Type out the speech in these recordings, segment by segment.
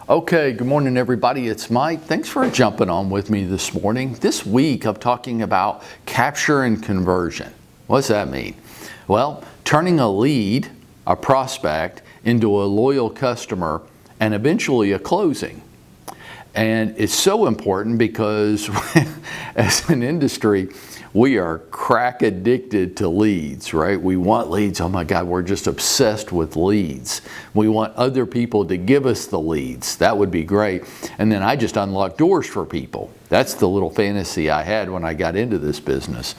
Okay, good morning everybody, it's Mike. Thanks for jumping on with me this morning. This week I'm talking about capture and conversion. What's that mean? Well, turning a lead, a prospect, into a loyal customer and eventually a closing. And it's so important because as an industry, we are crack addicted to leads, right? We want leads. Oh my God, we're just obsessed with leads. We want other people to give us the leads. That would be great. And then I just unlock doors for people. That's the little fantasy I had when I got into this business.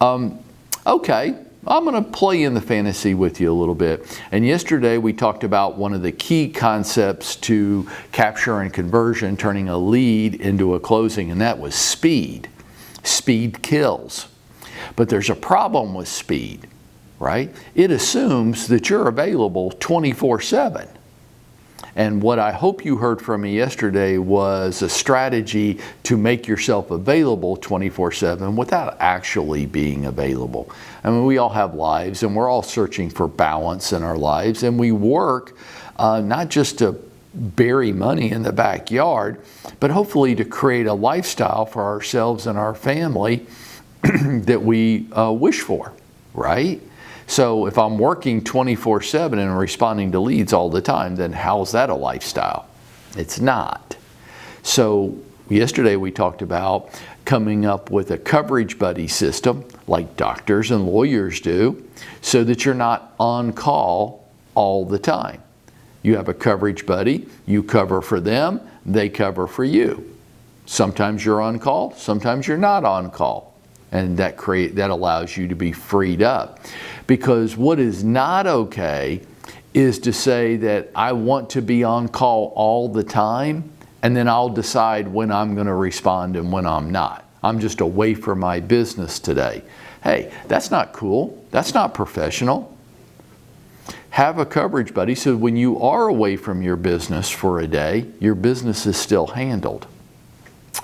Okay, I'm going to play in the fantasy with you a little bit. And yesterday we talked about one of the key concepts to capture and conversion, turning a lead into a closing, and that was speed. Speed kills. But there's a problem with speed, right? It assumes that you're available 24/7. And what I hope you heard from me yesterday was a strategy to make yourself available 24/7 without actually being available. I mean, we all have lives and we're all searching for balance in our lives, and we work not just to bury money in the backyard, but hopefully to create a lifestyle for ourselves and our family that we wish for, right? So if I'm working 24/7 and responding to leads all the time, then how's that a lifestyle? It's not. So yesterday we talked about coming up with a coverage buddy system like doctors and lawyers do so that you're not on call all the time. You have a coverage buddy, you cover for them, they cover for you. Sometimes you're on call, sometimes you're not on call. And that allows you to be freed up. Because what is not okay is to say that I want to be on call all the time, and then I'll decide when I'm going to respond and when I'm not. I'm just away from my business today. Hey, that's not cool. That's not professional. Have a coverage buddy so when you are away from your business for a day, your business is still handled.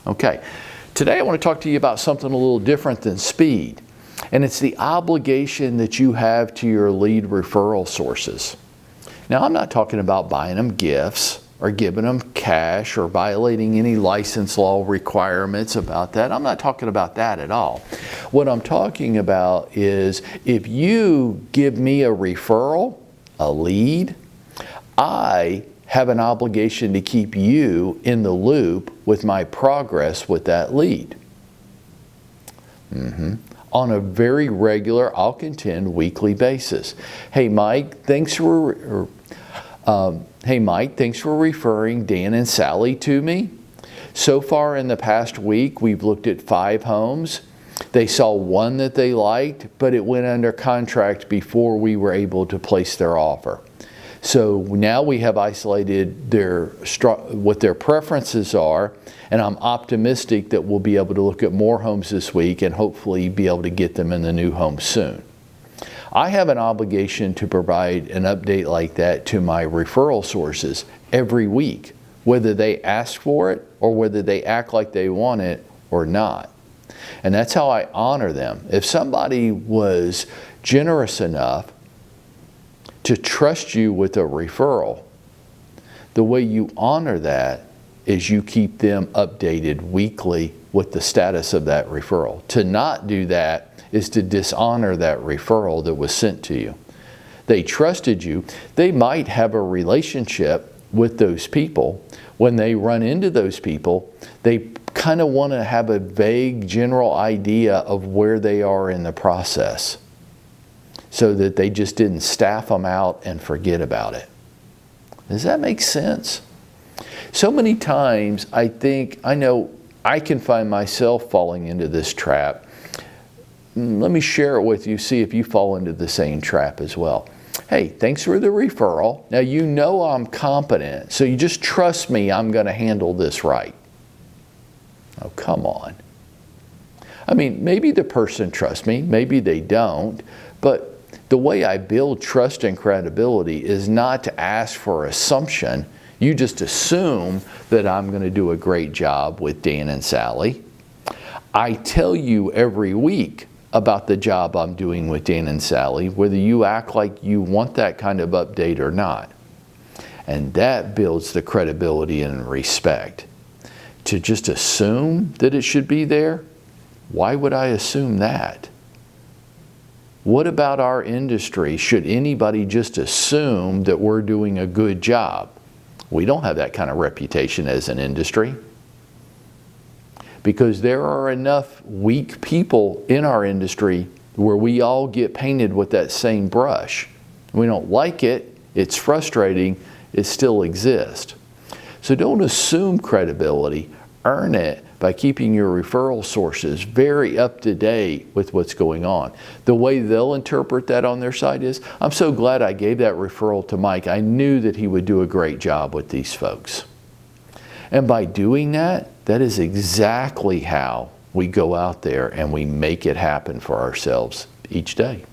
Okay, today I want to talk to you about something a little different than speed, and it's the obligation that you have to your lead referral sources. Now, I'm not talking about buying them gifts or giving them cash or violating any license law requirements about that. I'm not talking about that at all. What I'm talking about is if you give me a referral, a lead, I have an obligation to keep you in the loop with my progress with that lead. On a very regular, I'll contend, weekly basis. Hey Mike, thanks for referring Dan and Sally to me. So far in the past week, we've looked at 5 homes. They saw one that they liked, but it went under contract before we were able to place their offer. So now we have isolated what their preferences are, and I'm optimistic that we'll be able to look at more homes this week and hopefully be able to get them in the new home soon. I have an obligation to provide an update like that to my referral sources every week, whether they ask for it or whether they act like they want it or not. And that's how I honor them. If somebody was generous enough to trust you with a referral, the way you honor that is you keep them updated weekly with the status of that referral. To not do that is to dishonor that referral that was sent to you. They trusted you. They might have a relationship with those people. When they run into those people, they kind of want to have a vague general idea of where they are in the process so that they just didn't staff them out and forget about it. Does that make sense? So many times I know I can find myself falling into this trap. Let me share it with you, see if you fall into the same trap as well. Hey, thanks for the referral. Now you know I'm competent, so you just trust me I'm going to handle this right. Oh, come on. I mean, maybe the person trusts me, maybe they don't, but the way I build trust and credibility is not to ask for assumption. You just assume that I'm going to do a great job with Dan and Sally. I tell you every week about the job I'm doing with Dan and Sally, whether you act like you want that kind of update or not. And that builds the credibility and respect. To just assume that it should be there, why would I assume that? What about our industry? Should anybody just assume that we're doing a good job? We don't have that kind of reputation as an industry, because there are enough weak people in our industry where we all get painted with that same brush. We don't like it, it's frustrating, it still exists. So don't assume credibility, earn it by keeping your referral sources very up to date with what's going on. The way they'll interpret that on their side is, I'm so glad I gave that referral to Mike. I knew that he would do a great job with these folks. And by doing that, that is exactly how we go out there and we make it happen for ourselves each day.